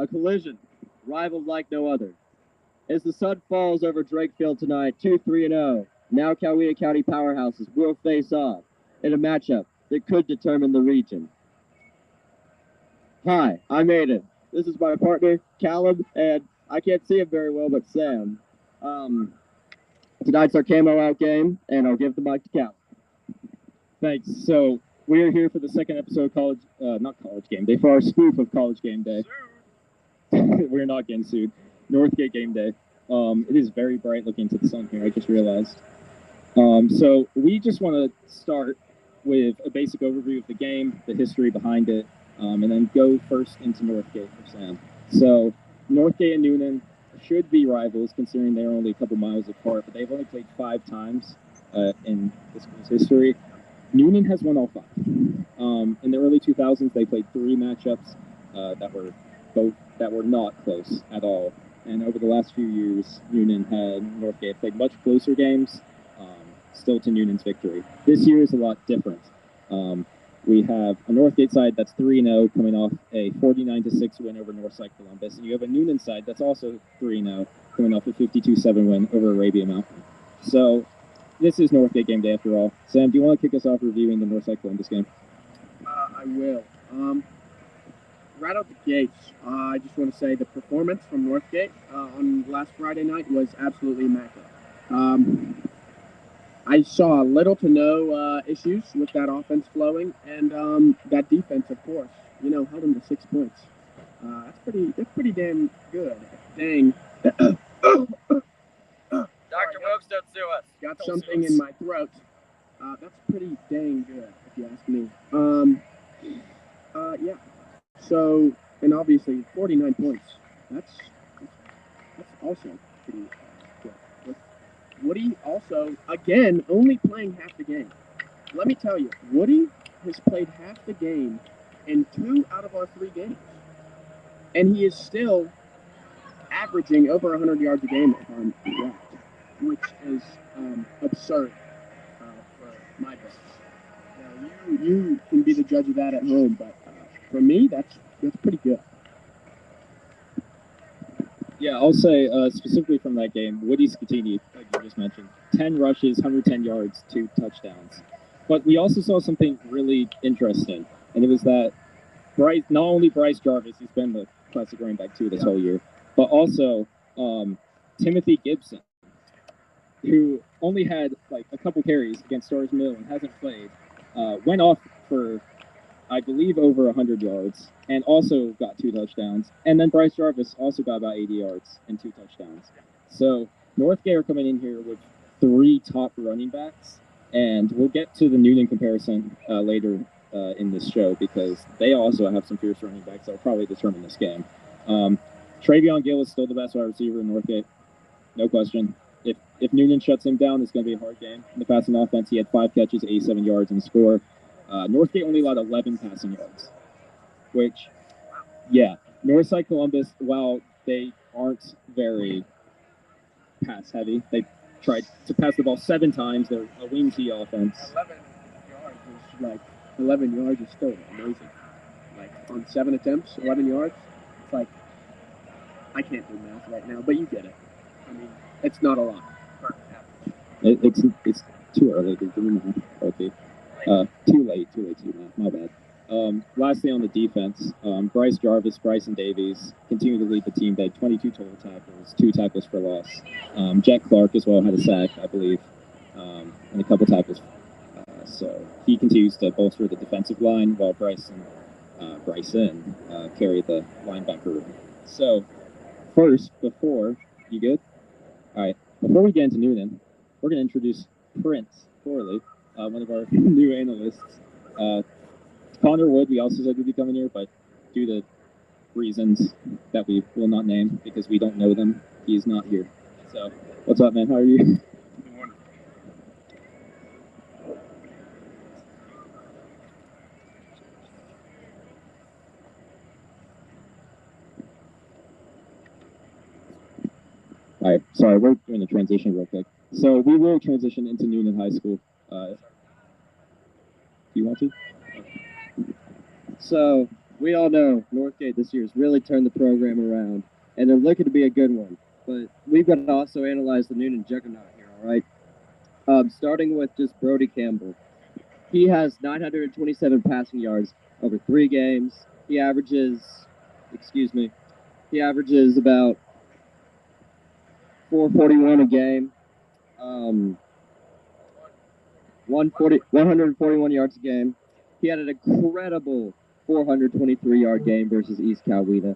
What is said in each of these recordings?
A collision, rivaled like no other. As the sun falls over Drakefield tonight, 2-3-0, now Coweta County powerhouses will face off in a matchup that could determine the region. Hi, I'm Aiden. This is my partner, Callum, and I can't see him very well, but Sam. Tonight's our camo out game, and I'll give the mic to Callum. Thanks. So we are here for the second episode of not College Game Day, for our spoof of College Game Day. We're not getting sued. Northgate Gameday. It is very bright looking into the sun here, I just realized. So we just want to start with a basic overview of the game, the history behind it, and then go first into Northgate for Sam. So Northgate and Newnan should be rivals, considering they're only a couple miles apart, but they've only played 5 times in this school's history. Newnan has won all 5. In the early 2000s, they played 3 matchups that were not close at all. And over the last few years, Newnan had Northgate played much closer games, still to Newnan's victory. This year is a lot different. We have a Northgate side that's 3-0, coming off a 49-6 win over Northside Columbus, and you have a Newnan side that's also 3-0, coming off a 52-7 win over Arabia Mountain. So this is Northgate Game Day after all. Sam, do you want to kick us off reviewing the Northside Columbus game? I will. Right out the gates, I just want to say the performance from Northgate on last Friday night was absolutely immaculate. I saw little to no issues with that offense flowing, and that defense, of course, held them to 6 points. That's pretty damn good. Dang. Dr. Mokes, don't sue us. Got something in my throat. That's pretty dang good, if you ask me. Yeah. So, and obviously 49 points. That's also pretty good. With Woody also, again, only playing half the game. Let me tell you, Woody has played half the game in 2 out of our 3 games. And he is still averaging over 100 yards a game, if I'm correct, which is absurd for my books. Now, you can be the judge of that at home, but for me, that's pretty good. Yeah, I'll say specifically from that game, Woody Scatini, like you just mentioned, 10 rushes, 110 yards, 2 touchdowns. But we also saw something really interesting, and it was that not only Bryce Jarvis, he's been the classic running back too this whole year, but also Timothy Gibson, who only had like a couple carries against Stars Mill and hasn't played, went off for, I believe, over 100 yards and also got 2 touchdowns. And then Bryce Jarvis also got about 80 yards and 2 touchdowns. So Northgate are coming in here with 3 top running backs, and we'll get to the Newnan comparison later in this show because they also have some fierce running backs that will probably determine this game. Travion Gill is still the best wide receiver in Northgate, no question. If Newnan shuts him down, it's going to be a hard game. In the passing offense, he had 5 catches, 87 yards, and a score. Northgate only allowed 11 passing yards, which, yeah, Northside Columbus, while they aren't very pass-heavy, they tried to pass the ball 7 times. They're a wing T offense. 11 yards is still amazing. Like, on 7 attempts, 11 yards, it's like, I can't do math right now, but you get it. I mean, it's not a lot. It's too early to do math. Okay. Too late to do math. My bad. Lastly, on the defense, Bryce Jarvis, Bryson Davies continue to lead the team. They had 22 total tackles, 2 tackles for loss. Jack Clark as well had a sack, I believe, and a couple tackles. So he continues to bolster the defensive line while Bryson carried the linebacker room. So first, before you good? All right. Before we get into Newnan, we're going to introduce Prince Corley, one of our new analysts. Connor Wood, we also said would be coming here, but due to reasons that we will not name because we don't know them, he's not here. So, what's up, man? How are you? All right, sorry, we're doing a transition real quick. So we will transition into Newnan High School. Do you want to? So we all know Northgate this year has really turned the program around, and they're looking to be a good one. But we've got to also analyze the Newnan juggernaut here, all right? Starting with just Brody Campbell. He has 927 passing yards over 3 games. He averages about 441 a game. 141 yards a game. He had an incredible 423-yard game versus East Coweta.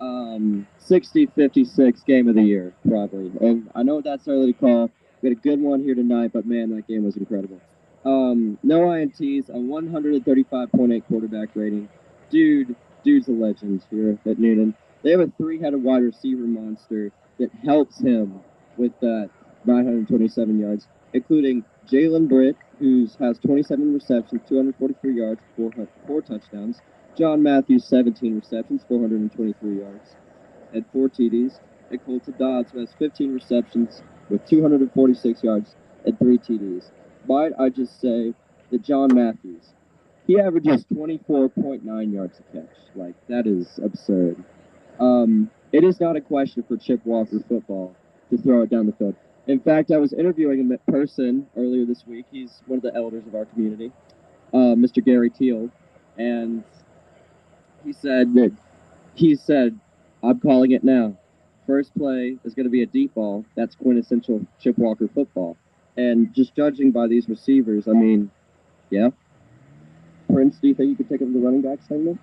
60-56 game of the year, probably. And I know that's early to call. We had a good one here tonight, but man, that game was incredible. No INTs, a 135.8 quarterback rating. Dude's a legend here at Newnan. They have a 3-headed wide receiver monster that helps him with that 927 yards, including Jalen Britt, who has 27 receptions, 243 yards, 4 touchdowns. John Matthews, 17 receptions, 423 yards, and 4 TDs. And Colton Dodds, who has 15 receptions with 246 yards and 3 TDs. Might I just say that John Matthews, he averages 24.9 yards a catch. Like, that is absurd. It is not a question for Chip Walker football to throw it down the field. In fact, I was interviewing him in person earlier this week. He's one of the elders of our community, Mr. Gary Teal, and he said, I'm calling it now. First play is going to be a deep ball. That's quintessential Chip Walker football. And just judging by these receivers, I mean, yeah. Prince, do you think you could take over the running back segment?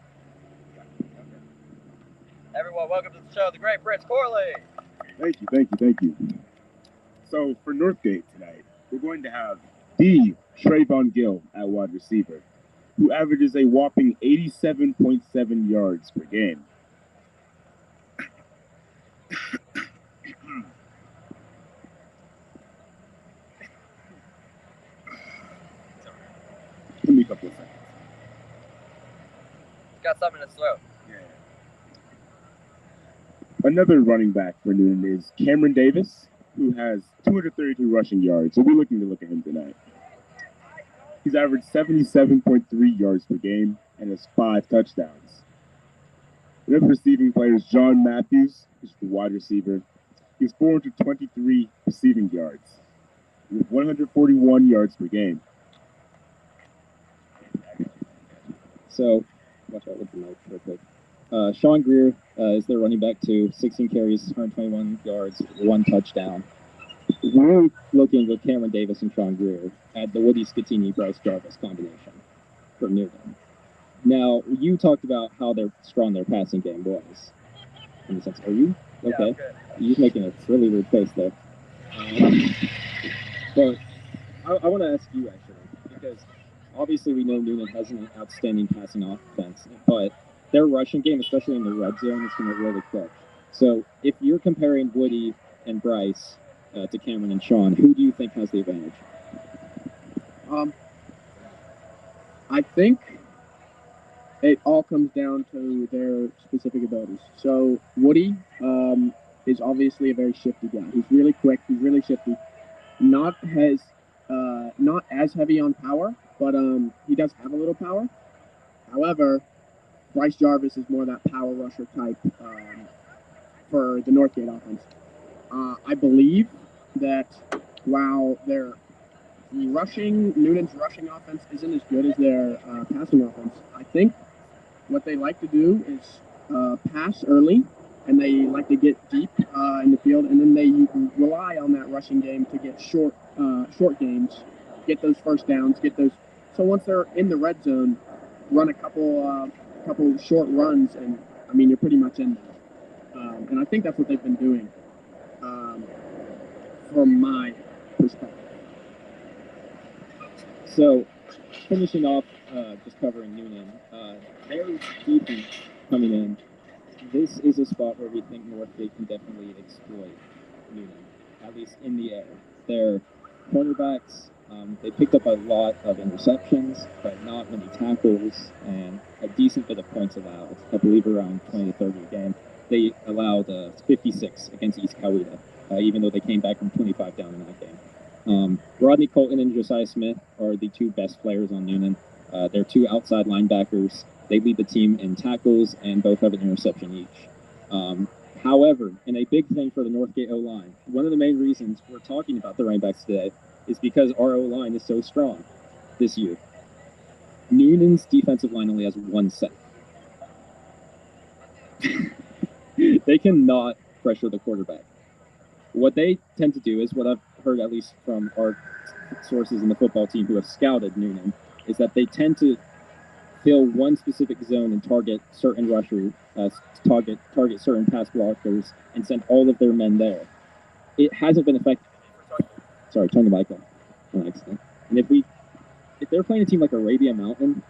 Everyone, welcome to the show, the great Prince Corley. Thank you. So for Northgate tonight, we're going to have the Trayvon Gill at wide receiver, who averages a whopping 87.7 yards per game. Give me a couple of seconds. He's got something in his throat. Yeah. Another running back for Newnan is Cameron Davis, who has 232 rushing yards. So we're looking to look at him tonight. He's averaged 77.3 yards per game and has 5 touchdowns. Another receiving player is John Matthews, who's the wide receiver. He has 423 receiving yards with 141 yards per game. So, watch out with the mic real quick. Sean Greer is their running back too. 16 carries, 121 yards, 1 touchdown. We're looking with Cameron Davis and Sean Greer at the Woody Scatini Bryce Jarvis combination from Newnan. Now, you talked about how strong their passing game was. In the sense, are you okay? Yeah, You're making a really weird face there. But I want to ask you actually, because obviously we know Newnan has an outstanding passing offense, but their rushing game, especially in the red zone, is going to really click. So if you're comparing Woody and Bryce to Cameron and Sean, who do you think has the advantage? I think it all comes down to their specific abilities. So Woody is obviously a very shifty guy. He's really quick. He's really shifty. Not as heavy on power, but he does have a little power. However, Bryce Jarvis is more that power rusher type for the Northgate offense. I believe that while Newnan's rushing offense isn't as good as their passing offense, I think what they like to do is pass early, and they like to get deep in the field, and then they rely on that rushing game to get short gains, get those first downs, So once they're in the red zone, run a couple short runs, and I mean you're pretty much in there. And I think that's what they've been doing, from my perspective. So, finishing off, just covering Newnan, their defense coming in, this is a spot where we think Northgate can definitely exploit Newnan, at least in the air. Their cornerbacks, they picked up a lot of interceptions, but not many tackles, and a decent bit of points allowed. I believe around 20 to 30 a game. They allowed 56 against East Coweta, even though they came back from 25 down in that game. Rodney Colton and Josiah Smith are the 2 best players on Newnan. They're 2 outside linebackers. They lead the team in tackles and both have an interception each. However, and a big thing for the Northgate O-line, one of the main reasons we're talking about the running backs today is because our O-line is so strong this year. Newnan's defensive line only has one sack. They cannot pressure the quarterback. What they tend to do is, what I've heard at least from our sources in the football team who have scouted Newnan, is that they tend to fill one specific zone and target certain rushers, target certain pass blockers, and send all of their men there. It hasn't been effective. Sorry, turn the mic on accident. And if they're playing a team like Arabia Mountain,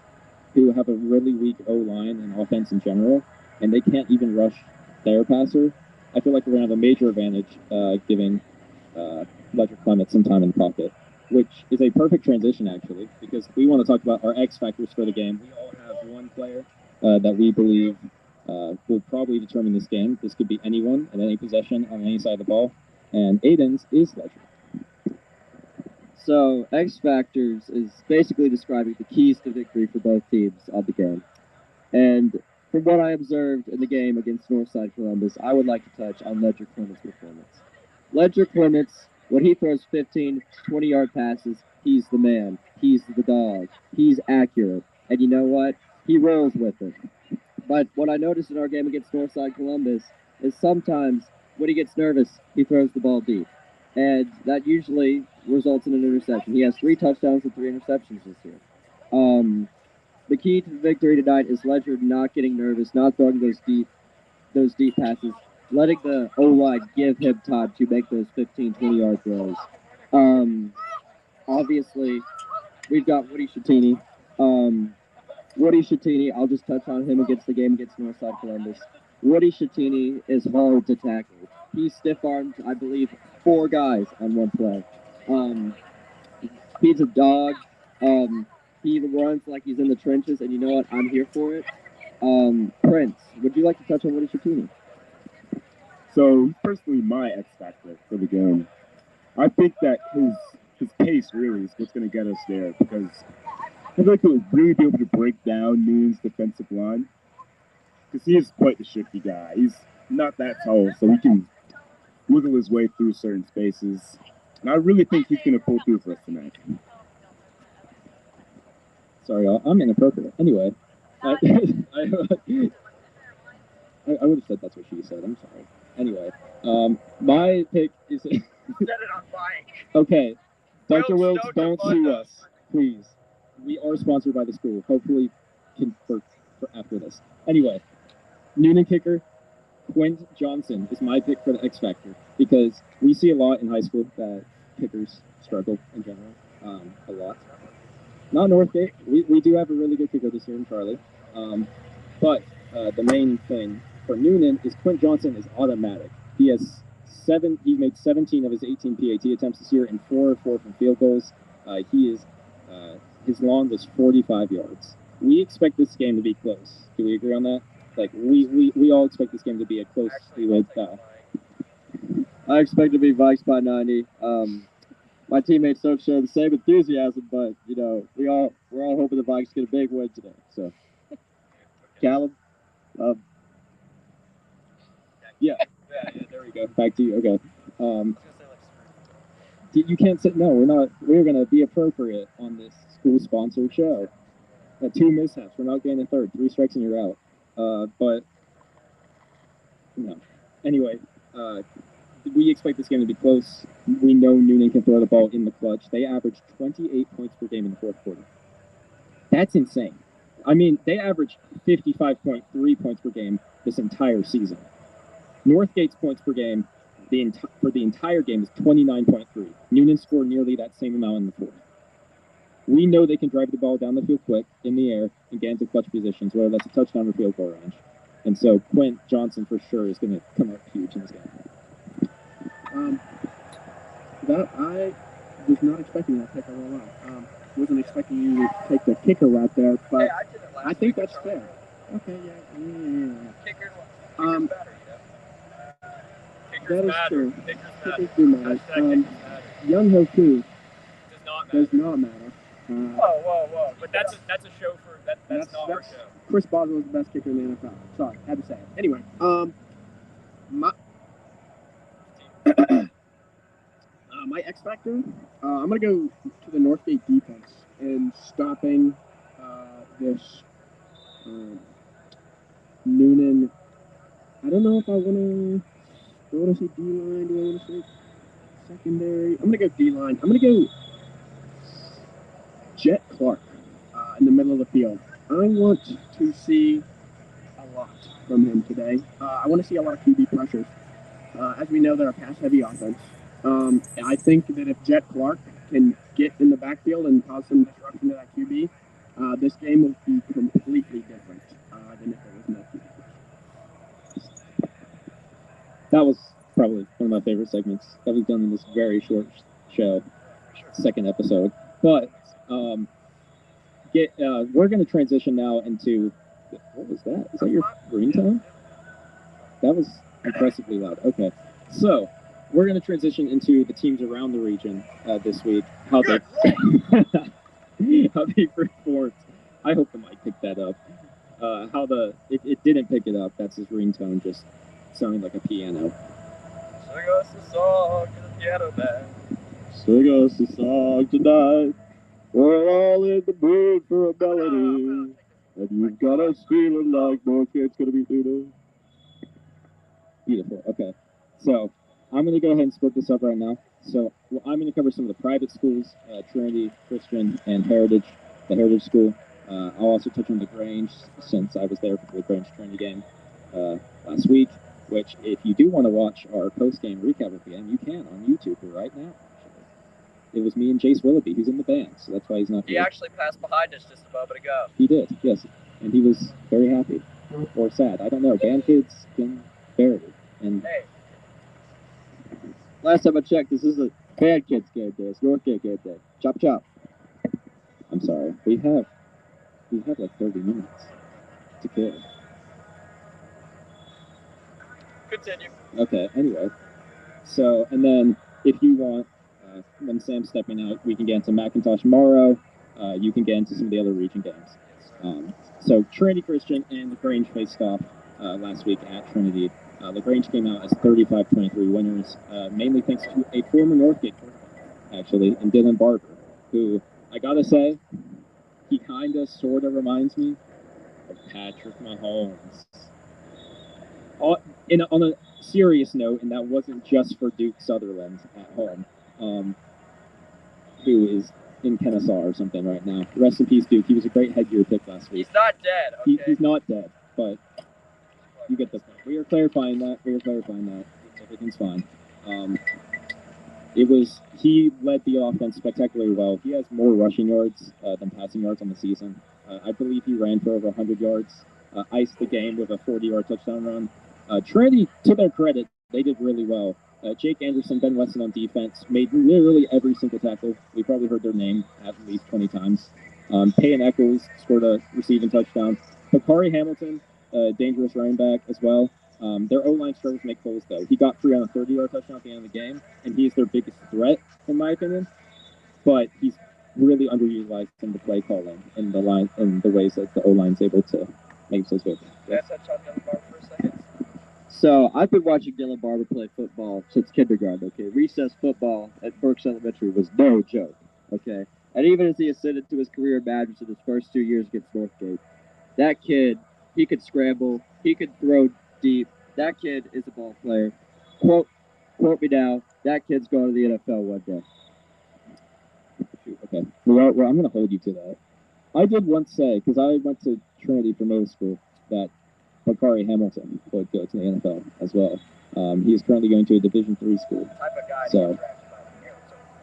who have a really weak O-line and offense in general, and they can't even rush their passer, I feel like we're going to have a major advantage giving Ledger Clement some time in the pocket, which is a perfect transition, actually, because we want to talk about our X factors for the game. We all have one player that we believe will probably determine this game. This could be anyone at any possession on any side of the ball, and Aiden's is Ledger. So, X Factors is basically describing the keys to victory for both teams of the game. And from what I observed in the game against Northside Columbus, I would like to touch on Ledger Clement's performance. Ledger Clements, when he throws 15, 20-yard passes, he's the man. He's the dog. He's accurate. And you know what? He rolls with it. But what I noticed in our game against Northside Columbus is sometimes when he gets nervous, he throws the ball deep. And that usually results in an interception. He has 3 touchdowns and 3 interceptions this year. The key to the victory tonight is Ledger not getting nervous, not throwing those deep passes, letting the O-line give him time to make those 15, 20-yard throws. Obviously, we've got Woody Shattini. Woody Shattini, I'll just touch on him against the game against Northside Columbus. Woody Shattini is hard to tackle. He stiff-armed, I believe, 4 guys on one play. He's a dog. He runs like he's in the trenches, and you know what? I'm here for it. Prince, would you like to touch on Woody Shattini? So, personally, my X factor for the game, I think that his pace really is what's going to get us there, because I feel like he'll really be able to break down Newman's defensive line, because he is quite the shifty guy. He's not that tall, so he can wiggle his way through certain spaces. And I really think he's going to pull through for us tonight. Sorry, I'm inappropriate. Anyway, I would have said that's what she said. I'm sorry. Anyway, my pick is... Set it on fire. Okay, Dr. Will Wilkes, Stoker don't fund sue us. us, please. We are sponsored by the school. Hopefully, for after this. Anyway, Newnan kicker, Quint Johnson is my pick for the X Factor, because we see a lot in high school that kickers struggle in general, a lot. Not Northgate. We do have a really good kicker this year in Charlie. But the main thing for Newnan is Quint Johnson is automatic. He has he made 17 of his 18 PAT attempts this year and 4 of 4 from field goals. His long was 45 yards. We expect this game to be close. Do we agree on that? Like, we all expect this game to be a close battle. I expect to be Vikes by 90. My teammates don't show the same enthusiasm, but you know we're all hoping the Vikes get a big win today. So, Callum, yeah, there we go. Back to you. Okay. You can't say no. We're not. We're gonna be appropriate on this school-sponsored show. 2 mishaps. We're not getting a third. 3 strikes and you're out. But no. Anyway, we expect this game to be close. We know Newnan can throw the ball in the clutch. They averaged 28 points per game in the 4th quarter. That's insane. I mean, they averaged 55.3 points per game this entire season. Northgate's points per game for the entire game is 29.3. Newnan scored nearly that same amount in the 4th. We know they can drive the ball down the field quick, in the air, and get into clutch positions, whether that's a touchdown or field goal range. And so Quint Johnson for sure is going to come up huge in this game. That I was not expecting that to take a roll out. Wasn't expecting you to take the kicker route there, but Hey, I did it last I think week, that's so fair. Okay, yeah. Kickers Um, matter, you know? That is matter. true. Kickers Kickers matter. do matter. Hashtag kickers matter. Young Ho Koo Does not matter. does not matter. Whoa. But that's a show for that's not our show. Chris Boswell is the best kicker in the NFL. Sorry, had to say it. Anyway, my my X factor. I'm gonna go to the Northgate defense and stopping this Newnan. I don't know if I want to say D-line. Do I want to say secondary? I'm gonna go D-line. I'm gonna go Jet Clark in the middle of the field. I want to see a lot from him today. I want to see a lot of QB pressures. As we know, they're a pass-heavy offense. I think that if Jet Clark can get in the backfield and cause some disruption to that QB, this game will be completely different than if there was no QB. That was probably one of my favorite segments that we've done in this very short show, second episode. But we're going to transition now into, what was that? Is that your ringtone? That was impressively loud. Okay, so we're going to transition into the teams around the region this week. How they performed. I hope the mic picked that up. It didn't pick it up. That's his ringtone, just sounding like a piano. Sing us a song to the piano band. Sing us a song tonight. We're all in the mood for a melody. And you've got us feeling like Northgate's going to be through there. Beautiful. Okay. So I'm going to go ahead and split this up right now. So I'm going to cover some of the private schools, Trinity, Christian, and Heritage, the Heritage School. I'll also touch on the Grange, since I was there for the Grange Trinity game last week, which if you do want to watch our post-game recap of the game, you can on YouTube right now. It was me and Jace Willoughby, who's in the band, so that's why he's not He here. actually passed behind us just a moment ago. He did, yes, and he was very happy, or sad. I don't know. Band kids can vary. And Hey, Last time I checked, this is a bad kids game day. It's Northgate game day. Chop chop. I'm sorry, we have like 30 minutes to kill. continue. Okay, anyway. So, and then if you want, when Sam's stepping out, we can get into Macintosh tomorrow. You can get into some of the other region games. So Trinity Christian and LaGrange faced off last week at Trinity. LaGrange came out as 35-23 winners, mainly thanks to a former Northgate quarterback, actually, and Dylan Barber, who, I gotta say, he kind of sort of reminds me of Patrick Mahomes. On a serious note, and that wasn't just for Duke Sutherland at home, who is in Kennesaw or something right now. Rest in peace, Duke. He was a great headgear pick last week. He's not dead, okay? He's not dead, but you get the point. We are clarifying that. Everything's fine. He led the offense spectacularly well. He has more rushing yards than passing yards on the season. I believe he ran for over 100 yards, iced the game with a 40-yard touchdown run. Trinity, to their credit, they did really well. Jake Anderson, Ben Weston on defense, made literally every single tackle. We probably heard their name at least 20 times. Payne Eccles scored a receiving touchdown. Bakari Hamilton, dangerous running back as well. Their O-line struggles to make holes, though. He got free on a 30-yard touchdown at the end of the game, and he's their biggest threat, in my opinion. But he's really underutilized in the play calling and the line and the ways that the O-line's able to make those good. Can I touch on Dylan Barber for a second? So I've been watching Dylan Barber play football since kindergarten. Okay, recess football at Berks Elementary was no joke. Okay, and even as he ascended to his career in Madras in his first 2 years against Northgate, that kid, he could scramble, he could throw deep. That kid is a ball player. Quote me now. That kid's going to the NFL one day. Okay, well, I'm going to hold you to that. I did once say, because I went to Trinity for middle school, that Bakari Hamilton would go to the NFL as well. He is currently going to a Division III school. Type of guy So- to get drafted by the Arizona Cardinals.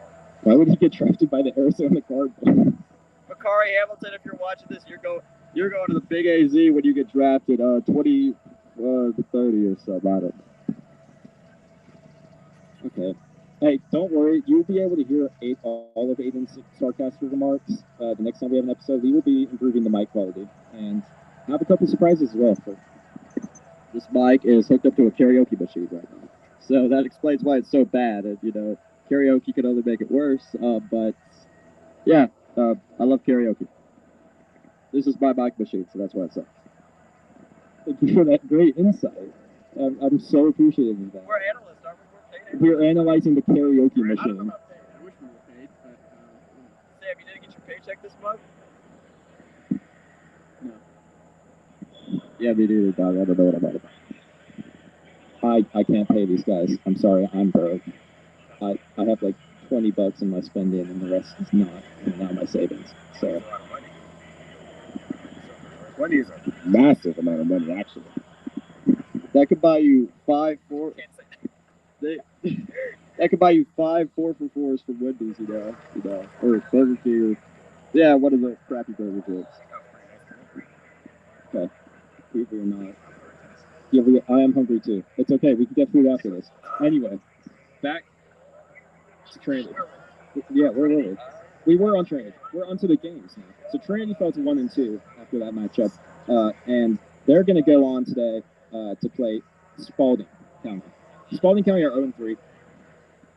Why would he get drafted by the Arizona Cardinals? Bakari Hamilton, if you're watching this, you're going To the big AZ when you get drafted 20 to 30 or something. I don't know. Okay. Hey, don't worry. You'll be able to hear all of Aiden's sarcastic remarks the next time we have an episode. We will be improving the mic quality and have a couple surprises as well. This mic is hooked up to a karaoke machine right now. So that explains why it's so bad. And, karaoke can only make it worse. But, yeah, I love karaoke. This is my mic machine, so that's why it sucks. Thank you for that great insight. I'm so appreciative of that. We're analysts, aren't we? We're analyzing the karaoke I don't know machine. about paid. I wish we were paid, but Sam, you didn't get your paycheck this month? Yeah, me neither, dog. I don't know what I'm about. I can't pay these guys. I'm sorry, I'm broke. I have like $20 in my spending, and the rest is not coming out of my savings. So That's a lot of money. 20 is a massive amount of money, actually. That could buy you 5 4. Can't say That could buy you 5 4-for-4s from Wendy's, you know, or Burger King, or yeah, one of the crappy burger joints. we're not. Yeah, I am hungry too. It's okay. We can get food after this. Anyway, back to training. Yeah, where were we? We were on training. We're onto the games now. So Trinity fell to 1-2 after that matchup, and they're going to go on today to play Spalding County. Spalding County are 0-3.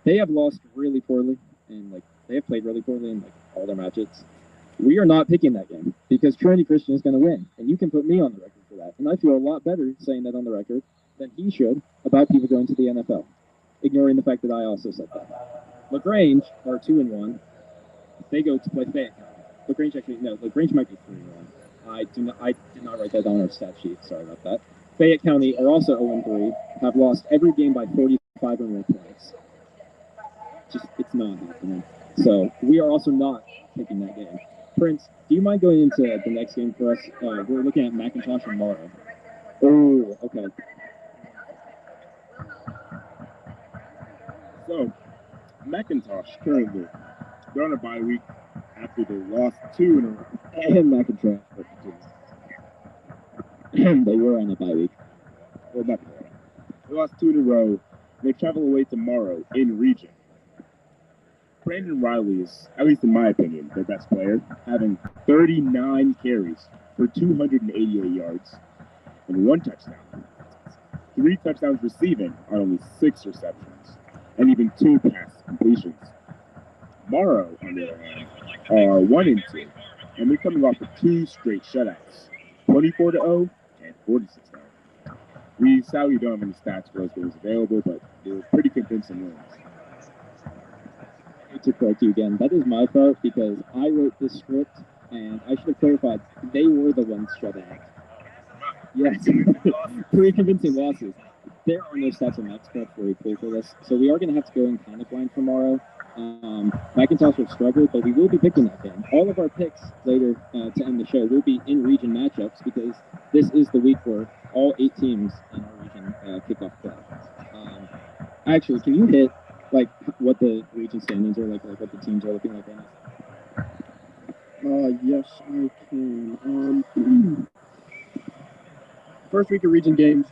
They have lost really poorly, and like they have played really poorly in like all their matches. We are not picking that game because Trinity Christian is going to win, and you can put me on the record for that. And I feel a lot better saying that on the record than he should about people going to the NFL, ignoring the fact that I also said that. LaGrange are 2-1. They go to play Fayette County. LaGrange actually no, LaGrange might be 3-1. I did not write that on our stat sheet. Sorry about that. Fayette County are also 0-3. Have lost every game by 45 or more points. Just it's not happening. So we are also not taking that game. Prince, do you mind going into the next game for us? We're looking at McIntosh and Morrow. Oh, okay. So, McIntosh currently, they're on a bye week after they lost 2 in a row. And McIntosh. They were on a bye week. Well, not bad. They lost 2 in a row. They travel away tomorrow in region. Brandon Riley is, at least in my opinion, their best player, having 39 carries for 288 yards and 1 touchdown. 3 touchdowns receiving on only 6 receptions, and even 2 pass completions. Morrow, on the other hand, are 1-2, and they're coming off of 2 straight shutouts, 24-0 and 46-0. We sadly don't have any stats for those games available, but they were pretty convincing wins. To correct you again, that is my fault because I wrote this script and I should have clarified they were the ones shutting out. Yes, 3 convincing losses. There are no stats on Expert for a pool for this, so we are going to have to go in kind of blind tomorrow. McIntosh will struggle, but we will be picking that game. All of our picks later to end the show will be in region matchups because this is the week where all 8 teams in our region kick off play. Actually, can you hit like what the region standings are like what the teams are looking like right now? yes, I can. First week of region games.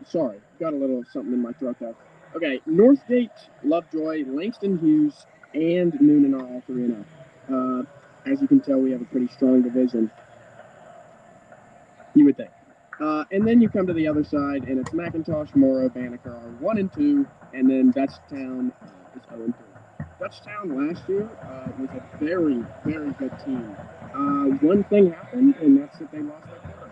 Sorry, got a little something in my throat there. Okay, Northgate, Lovejoy, Langston Hughes, and Newnan are all 3-0. As you can tell, we have a pretty strong division. You would think. And then you come to the other side, and it's McIntosh, Morrow, Banneker are 1-2, and then Dutchtown is 0-3. Dutchtown last year was a very, very good team. One thing happened, and that's that they lost their quarterback.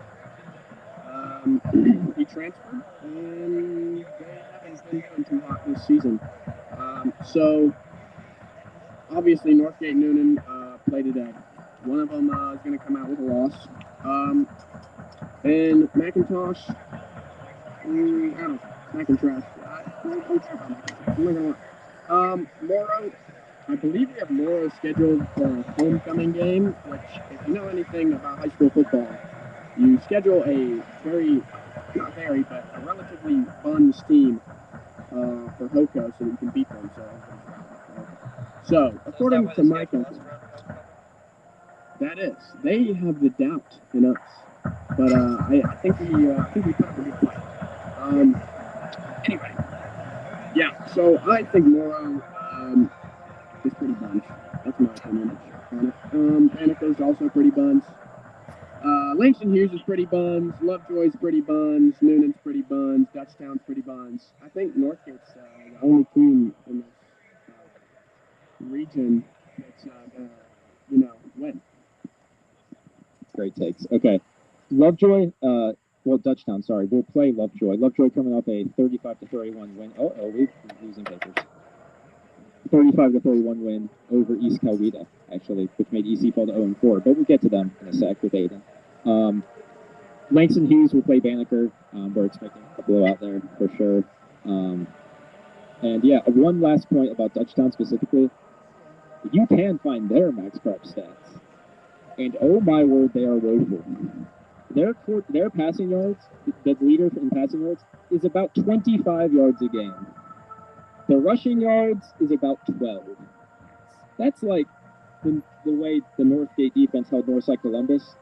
He transferred, and they haven't been doing too hot this season. So, obviously, Northgate Newnan played today. One of them is going to come out with a loss. And McIntosh, I don't know, McIntosh. I'm not gonna lie. Morrow, I believe we have Morrow scheduled for a homecoming game, which, if you know anything about high school football, you schedule a not very, but a relatively fun team for HOCO so that you can beat them. So according to my company, that is, they have the doubt in us. But I think we put up a good fight. Anyway, yeah. So I think Morrow is pretty buns. That's my opinion on it. Banneker's also pretty buns. Langston Hughes is pretty buns. Lovejoy's pretty buns. Noonan's pretty buns. Dutchtown's pretty buns. I think Northgate's the only team in this region It's when. Great takes. Okay. Lovejoy, Dutchtown, sorry. We'll play Lovejoy. Lovejoy coming up a 35-31 win. We're losing papers. 35-31 win over East Coweta, actually, which made EC fall to 0-4. But we'll get to them in a sec with Aiden. Langston Hughes will play Banneker. We're expecting a blowout there for sure. And yeah, one last point about Dutchtown specifically. You can find their max prep stats. And oh my word, they are woeful. Their passing yards, the leader in passing yards, is about 25 yards a game. The rushing yards is about 12. That's like the way the Northgate defense held Northside Columbus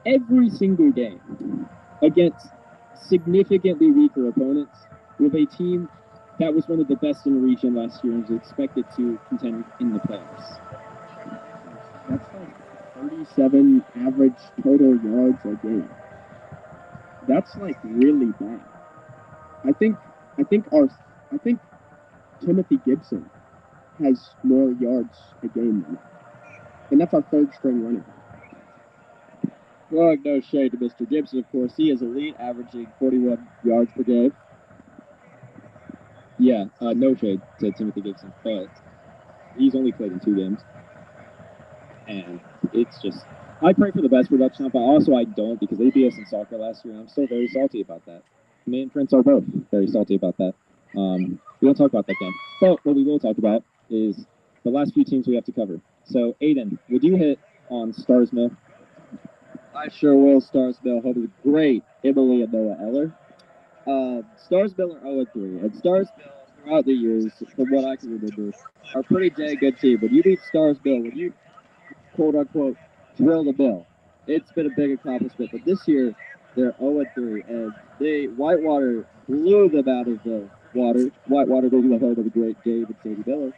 every single game against significantly weaker opponents with a team that was one of the best in the region last year and is expected to contend in the playoffs. That's like 37 average total yards a game. That's like really bad. I think Timothy Gibson has more yards a game than that. And that's our third string running back. Throwing no shade to Mr. Gibson, of course. He is elite, averaging 41 yards per game. Yeah, no shade to Timothy Gibson, but he's only played in 2 games. And it's just, I pray for the best for Dutchtown, but also I don't because they beat us in soccer last year, and I'm still very salty about that. Me and Prince are both very salty about that. We don't talk about that game. But what we will talk about is the last few teams we have to cover. So, Aiden, would you hit on Stars Mill? I sure will. Stars Mill, home of the great Emily and Noah Eller. Stars Mill are 0-3, and Stars Mill, throughout the years, from what I can remember, are a pretty dang good team. When you beat Stars Mill, when you quote-unquote drill the mill, it's been a big accomplishment. But this year, they're 0-3, and Whitewater blew them out of the water. Whitewater being the home of the great Gabe and Sadie Miller.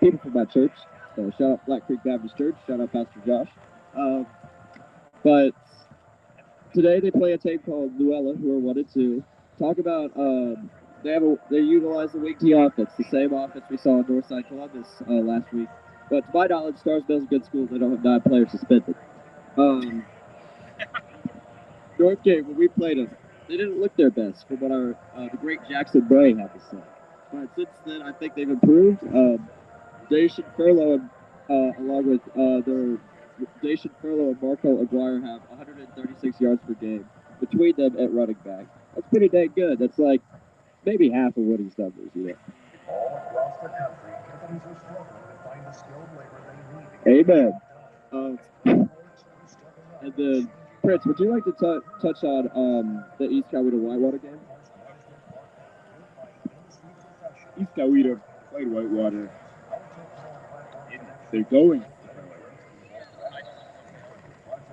People from my church. Shout out Black Creek Baptist Church. Shout out Pastor Josh. But today they play a team called Luella, who are 1-2. Talk about they utilize the wing T offense, the same offense we saw in Northside Columbus last week. But to my knowledge, Stars Mill's a good school. They don't have 9 players suspended. Northgate, when we played them, they didn't look their best, from what the great Jackson Bray had to say. But since then, I think they've improved. Dacian Furlow, along with Dacian Furlow and Marco Aguirre, have 136 yards per game between them at running back. That's pretty dang good. That's like maybe half of what he's numbers, you know. All across the country, companies are struggling to find the skilled labor they need. Amen. And then, Prince, would you like to touch on the East Coweta Whitewater game? East Coweta played Whitewater. They're going.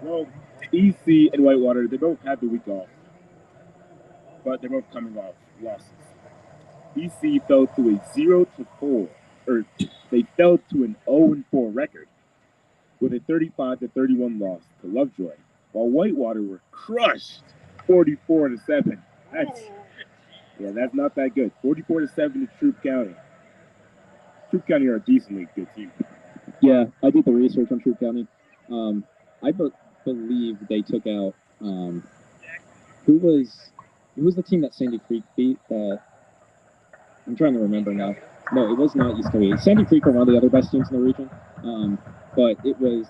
Well, EC and Whitewater, they both had the week off, but they're both coming off losses. EC fell to a 0-4, or they fell to an 0-4 record with a 35-31 loss to Lovejoy, while Whitewater were crushed 44-7. That's not that good. 44-7 to Troup County. Troup County are a decently good team. Yeah, I did the research on Troup County. I believe they took out who was the team that Sandy Creek beat? I'm trying to remember now. No, it was not East Coweta. Sandy Creek are one of the other best teams in the region. But it was.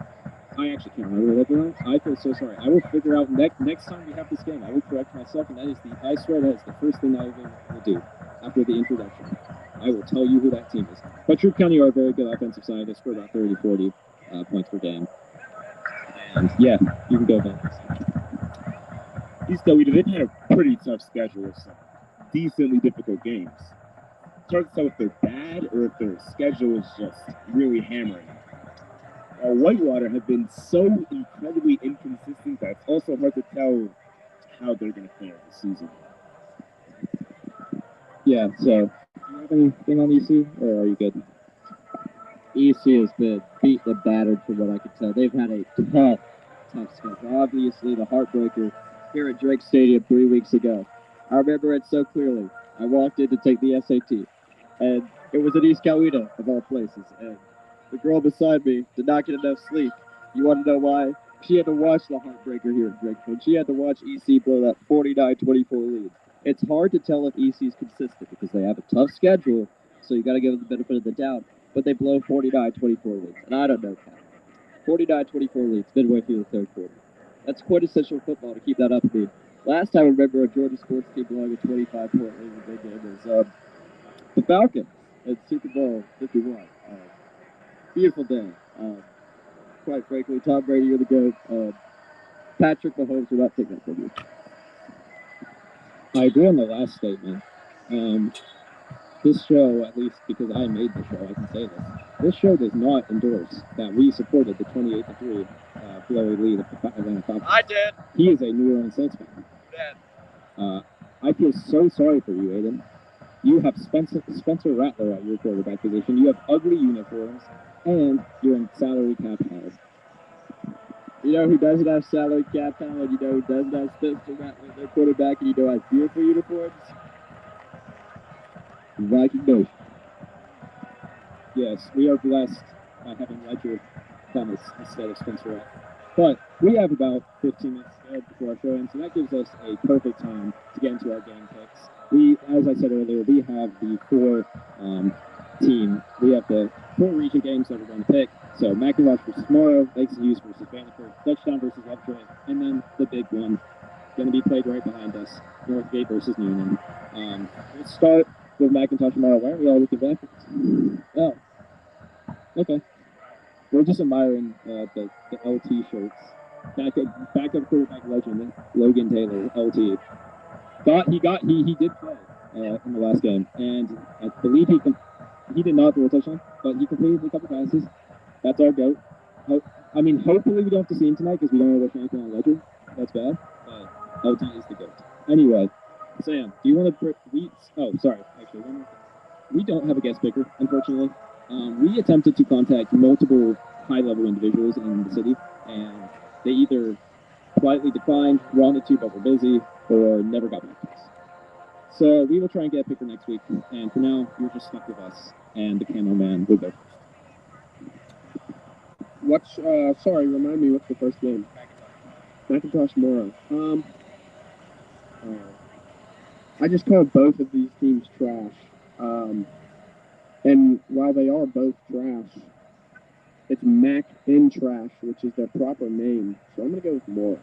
I actually can't remember what they were. I feel so sorry. I will figure out next time we have this game. I will correct myself, and I swear that is the first thing I will do after the introduction. I will tell you who that team is. But Troup County are a very good offensive side. They score about 30-40 points per game. And yeah, you can go back. East Coweta, they've had a pretty tough schedule with some decently difficult games. It's hard to tell if they're bad or if their schedule is just really hammering. Whitewater have been so incredibly inconsistent that it's also hard to tell how they're going to fare this season. Yeah, so, do you have anything on EC, or are you good? EC has been beat and battered from what I can tell. They've had a tough schedule. Obviously, the heartbreaker here at Drake Stadium 3 weeks ago. I remember it so clearly. I walked in to take the SAT, and It was in East Coweta, of all places, and the girl beside me did not get enough sleep. You want to know why? She had to watch the heartbreaker here at Drakeford. She had to watch EC blow that 49-24 lead. It's hard to tell if EC is consistent because they have a tough schedule, so you got to give them the benefit of the doubt. But they blow 49-24 leads, and I don't know, Cal. 49-24 leads midway through the third quarter. That's quintessential football to keep that up. I mean, last time I remember a Georgia sports team blowing a 25-point lead in a big game was the Falcons at Super Bowl 51. Beautiful day. Quite frankly, Tom Brady, you're the GOAT. Patrick Mahomes will not take that from you. I agree on the last statement. This show, at least because I made the show, I can say this. This show does not endorse that we supported the 28-3 blowy lead of the Atlanta Falcons. I did. He is a New Orleans Saints fan. I feel so sorry for you, Aiden. You have Spencer Rattler at your quarterback position. You have ugly uniforms, and you're in salary cap hell. You know who doesn't have salary cap hell, and you know who doesn't have Spencer Rattler at their quarterback, and you know has beautiful uniforms? Viking Nation. Yes, we are blessed by having Ledger Thomas instead of Spencer Rattler. But we have about 15 minutes to go before our show ends, so that gives us a perfect time to get into our game picks. We, as I said earlier, we have the four region games that we're going to pick. So Macintosh versus Morrow, Lakes and Hughes versus Banneker, Dutchtown versus Lovejoy, and then the big one going to be played right behind us, Northgate versus Newnan. Let's start with Macintosh and Morrow. Why aren't we all looking backwards? Oh, okay. We're just admiring the LT shirts. Backup quarterback legend Logan Taylor, LT. He did play in the last game, and I believe he did not throw a touchdown, but he completed a couple passes. That's our GOAT. Hopefully we don't have to see him tonight because we don't know what's anything on Ledger. That's bad, but LT is the GOAT. Anyway, Sam, do you want to? Actually, one more thing. We don't have a guest picker, unfortunately. We attempted to contact multiple high-level individuals in the city, and they either politely declined, wanted to but were busy, or never got back to us. So we will try and get a picker next week, and for now, you're just stuck with us, and the Camo Man will go first. Remind me, what's the first game? Macintosh Morrow. I just call both of these teams trash. And while they are both trash, it's Mac in Trash, which is their proper name. So I'm going to go with Morrow.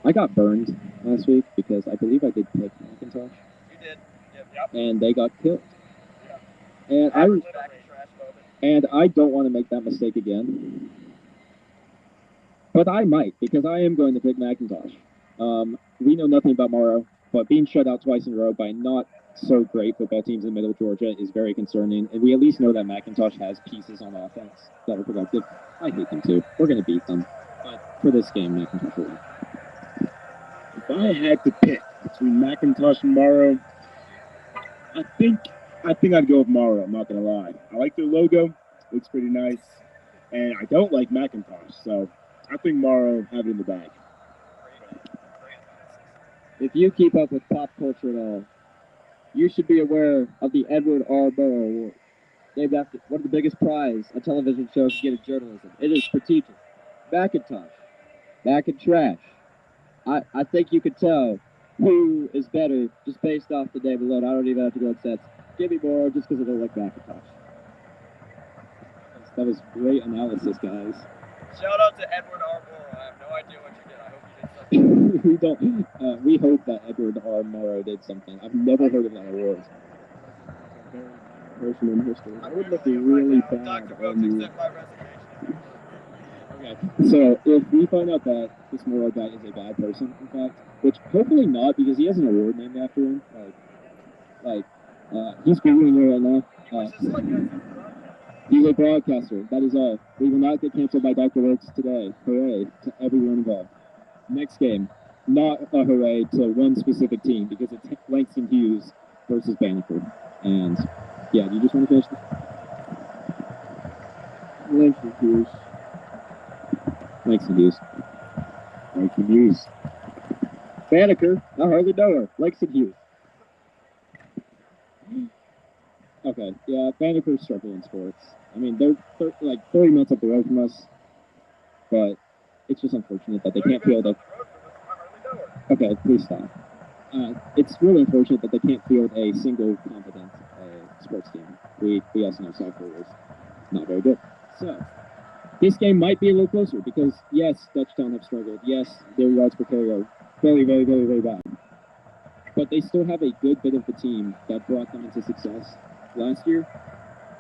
I got burned last week because I believe I did pick Macintosh. You did. Yep. And they got killed. Yeah. And I don't want to make that mistake again. But I might, because I am going to pick Macintosh. We know nothing about Morrow, but being shut out twice in a row by not so great football teams in Middle Georgia is very concerning. And we at least know that Macintosh has pieces on offense that are productive. I hate them too. We're going to beat them. But for this game, Macintosh will win. If I had to pick between Macintosh and Morrow, I think I'd go with Morrow, I'm not going to lie. I like their logo. Looks pretty nice. And I don't like Macintosh, so I think Morrow have it in the bag. If you keep up with pop culture at all, you should be aware of the Edward R. Murrow Award, named after one of the biggest prizes a television show can get in journalism. It is prestigious. Macintosh, Mac and Trash. I think you could tell who is better just based off the name alone. I don't even have to go in sets. Give me Morrow just because I don't like Macintosh. That was great analysis, guys. Shout out to Edward R. Morrow. I have no idea what you did. I hope you did something. We hope that Edward R. Morrow did something. I've never heard of that award. Person in history. I would look really bad Dr. on Brooks, you. accept my resignation. Okay, so if we find out that this Morrow guy is a bad person, in fact, which hopefully not, because he has an award named after him, he's Googling it right now. He's a broadcaster. That is all. We will not get canceled by Dr. Brooks today. Hooray to everyone involved. Next game, not a hooray to one specific team, because it's Langston Hughes versus Banneker. And, yeah, do you just want to finish this? Langston Hughes. Langston Hughes. Langston Hughes. Banneker, I hardly know her. Langston Hughes. Okay. Yeah, Vanderbilt's struggling in sports. I mean, they're like 30 minutes up the road from us, but it's just unfortunate that they can't field a. Okay, please stop. It's really unfortunate that they can't field a single competent sports team. We also know soccer is not very good. So this game might be a little closer because yes, Dutchtown have struggled. Yes, their yards per carry are very, very, very, very bad. But they still have a good bit of the team that brought them into success last year,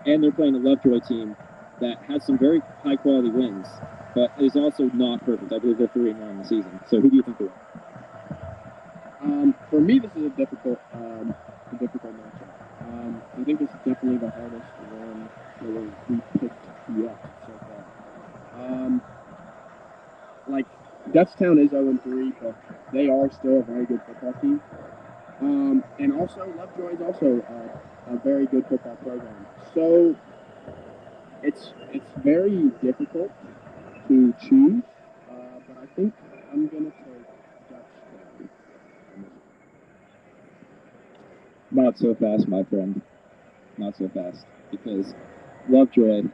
and they're playing a Lovejoy team that has some very high quality wins, but is also not perfect. I believe they're 3-1 in the season. So who do you think they are? For me, this is a difficult matchup. I think this is definitely the hardest one we picked yet so far. Like, Dutchtown is 0-3, but they are still a very good football team. And also, Lovejoy is also a very good football program. So it's very difficult to choose, but I think I'm going to take Dutchtown. Not so fast, my friend. Not so fast. Because Lovejoy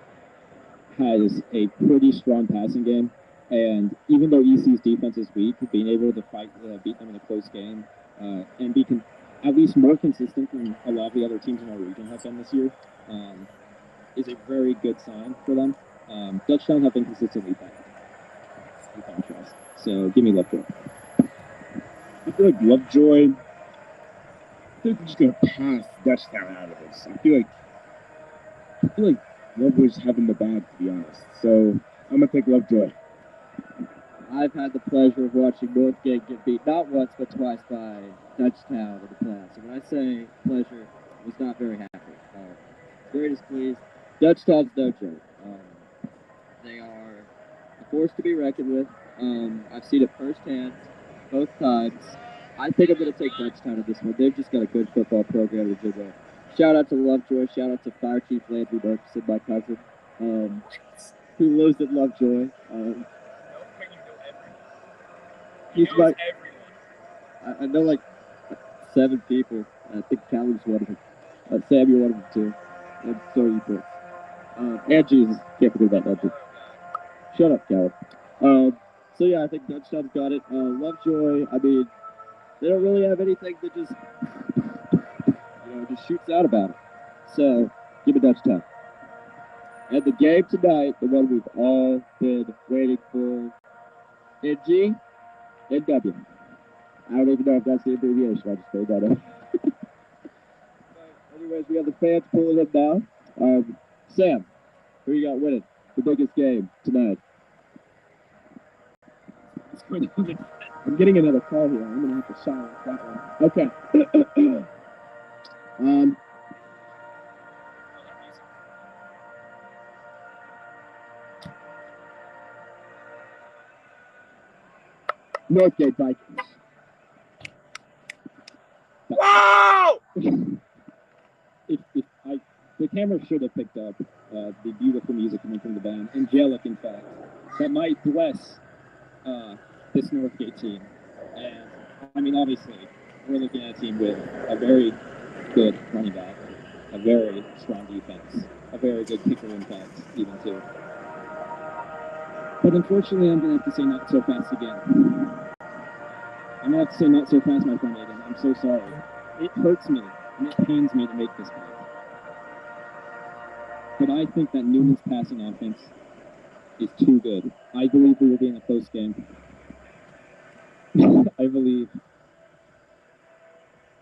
has a pretty strong passing game. And even though EC's defense is weak, being able to beat them in a close game and be at least more consistent than a lot of the other teams in our region have been this year is a very good sign for them. Dutchtown have been consistently bad, in contrast. So give me Lovejoy. I feel like Lovejoy. I feel like they're just gonna pass Dutchtown out of this. I feel like Lovejoy's having the bad, to be honest. So I'm gonna take Lovejoy. I've had the pleasure of watching Northgate get beat not once but twice by Dutchtown in the past. And when I say pleasure, I was not very happy. Very displeased. Dutchtown's no joke. They are a force to be reckoned with. I've seen it firsthand, both times. I think I'm going to take Dutchtown in this one. They've just got a good football program to do that. Shout out to Lovejoy. Shout out to Fire Chief Landry Murchison, my cousin, who lives at Lovejoy. He's my. I know like 7 people. I think Callum's one of them. Sam, you're one of them too. And so are you, Chris. And Jesus. Can't forget about that too. Shut up, Callum. So yeah, I think Dutchtown's got it. Lovejoy, I mean, they don't really have anything that just shoots out about it. So give me Dutchtown. And the game tonight, the one we've all been waiting for, NG and W. I don't even know if that's the abbreviation. I just made that up. Anyways, we have the fans pulling in now. Sam, who you got winning the biggest game tonight? I'm getting another call here. I'm going to have to silence that one. Okay. Northgate Vikings. Wow! The camera should have picked up the beautiful music coming from the band, angelic, in fact, that might bless this Northgate team. And I mean, obviously, we're looking at a team with a very good running back, a very strong defense, a very good kicker impact, even too. But unfortunately, I'm going to have to say not so fast again. I'm going to have to say not so fast, my friend Aiden. I'm so sorry. It hurts me, and it pains me to make this pick. But I think that Newman's passing offense is too good. I believe we will be in a close game. I believe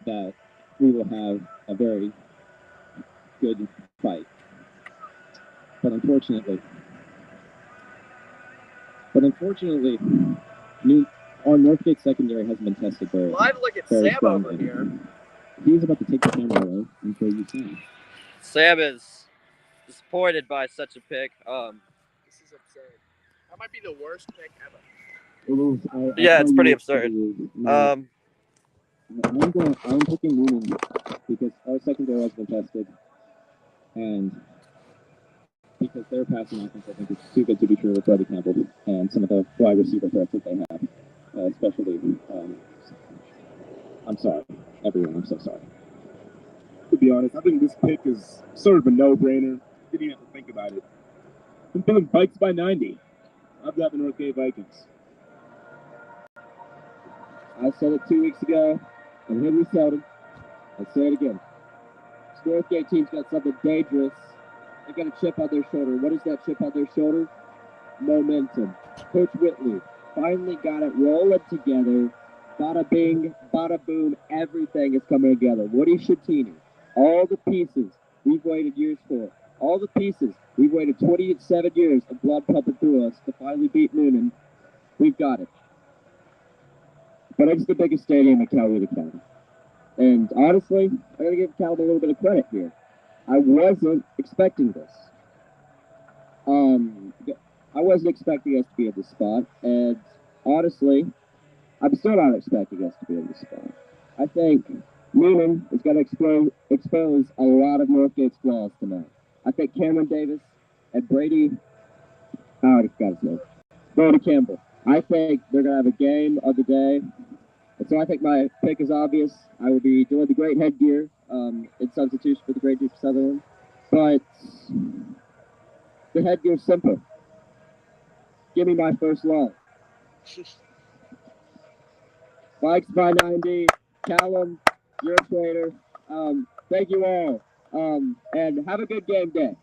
that we will have a very good fight. But unfortunately, our Northgate secondary hasn't been tested very Live look at very Sam strongly. over here. He's about to take the camera away and show you Sam. Sam is disappointed by such a pick. This is absurd. That might be the worst pick ever. Yeah, it's pretty absurd. I'm picking Newnan because our secondary has been tested, and because their passing offense, I think, is too good to be true with Freddie Campbell and some of the wide receiver threats that they have, especially. I'm sorry, everyone. I'm so sorry. to be honest. I think this pick is sort of a no-brainer. Didn't even have to think about it. I'm feeling Vikes by 90. I've got the Northgate Vikings. I said it 2 weeks ago, and Henry Seldon. I'll say it again. This Northgate team's got something dangerous. They got a chip on their shoulder. What is that chip on their shoulder? Momentum. Coach Whitley finally got it rolling together. Bada bing, bada boom, everything is coming together. Woody Shattini, all the pieces we've waited years for. All the pieces we've waited 27 years of blood pumping through us to finally beat Newnan. We've got it. But it's the biggest stadium in Coweta County. And honestly, I gotta give Cal a little bit of credit here. I wasn't expecting this. I wasn't expecting us to be at this spot, and honestly, I'm still not expecting us to be in this spot. I think Newnan is going to expose a lot of Northgate's flaws tonight. I think Cameron Davis and Brady, I already forgot his name, Brody Campbell. I think they're going to have a game of the day. And so I think my pick is obvious. I will be doing the great headgear in substitution for the great Duke Sutherland. But the headgear is simple. Give me my first love. Vikes by 90. Callum, you're a traitor. Thank you all. And have a good game day.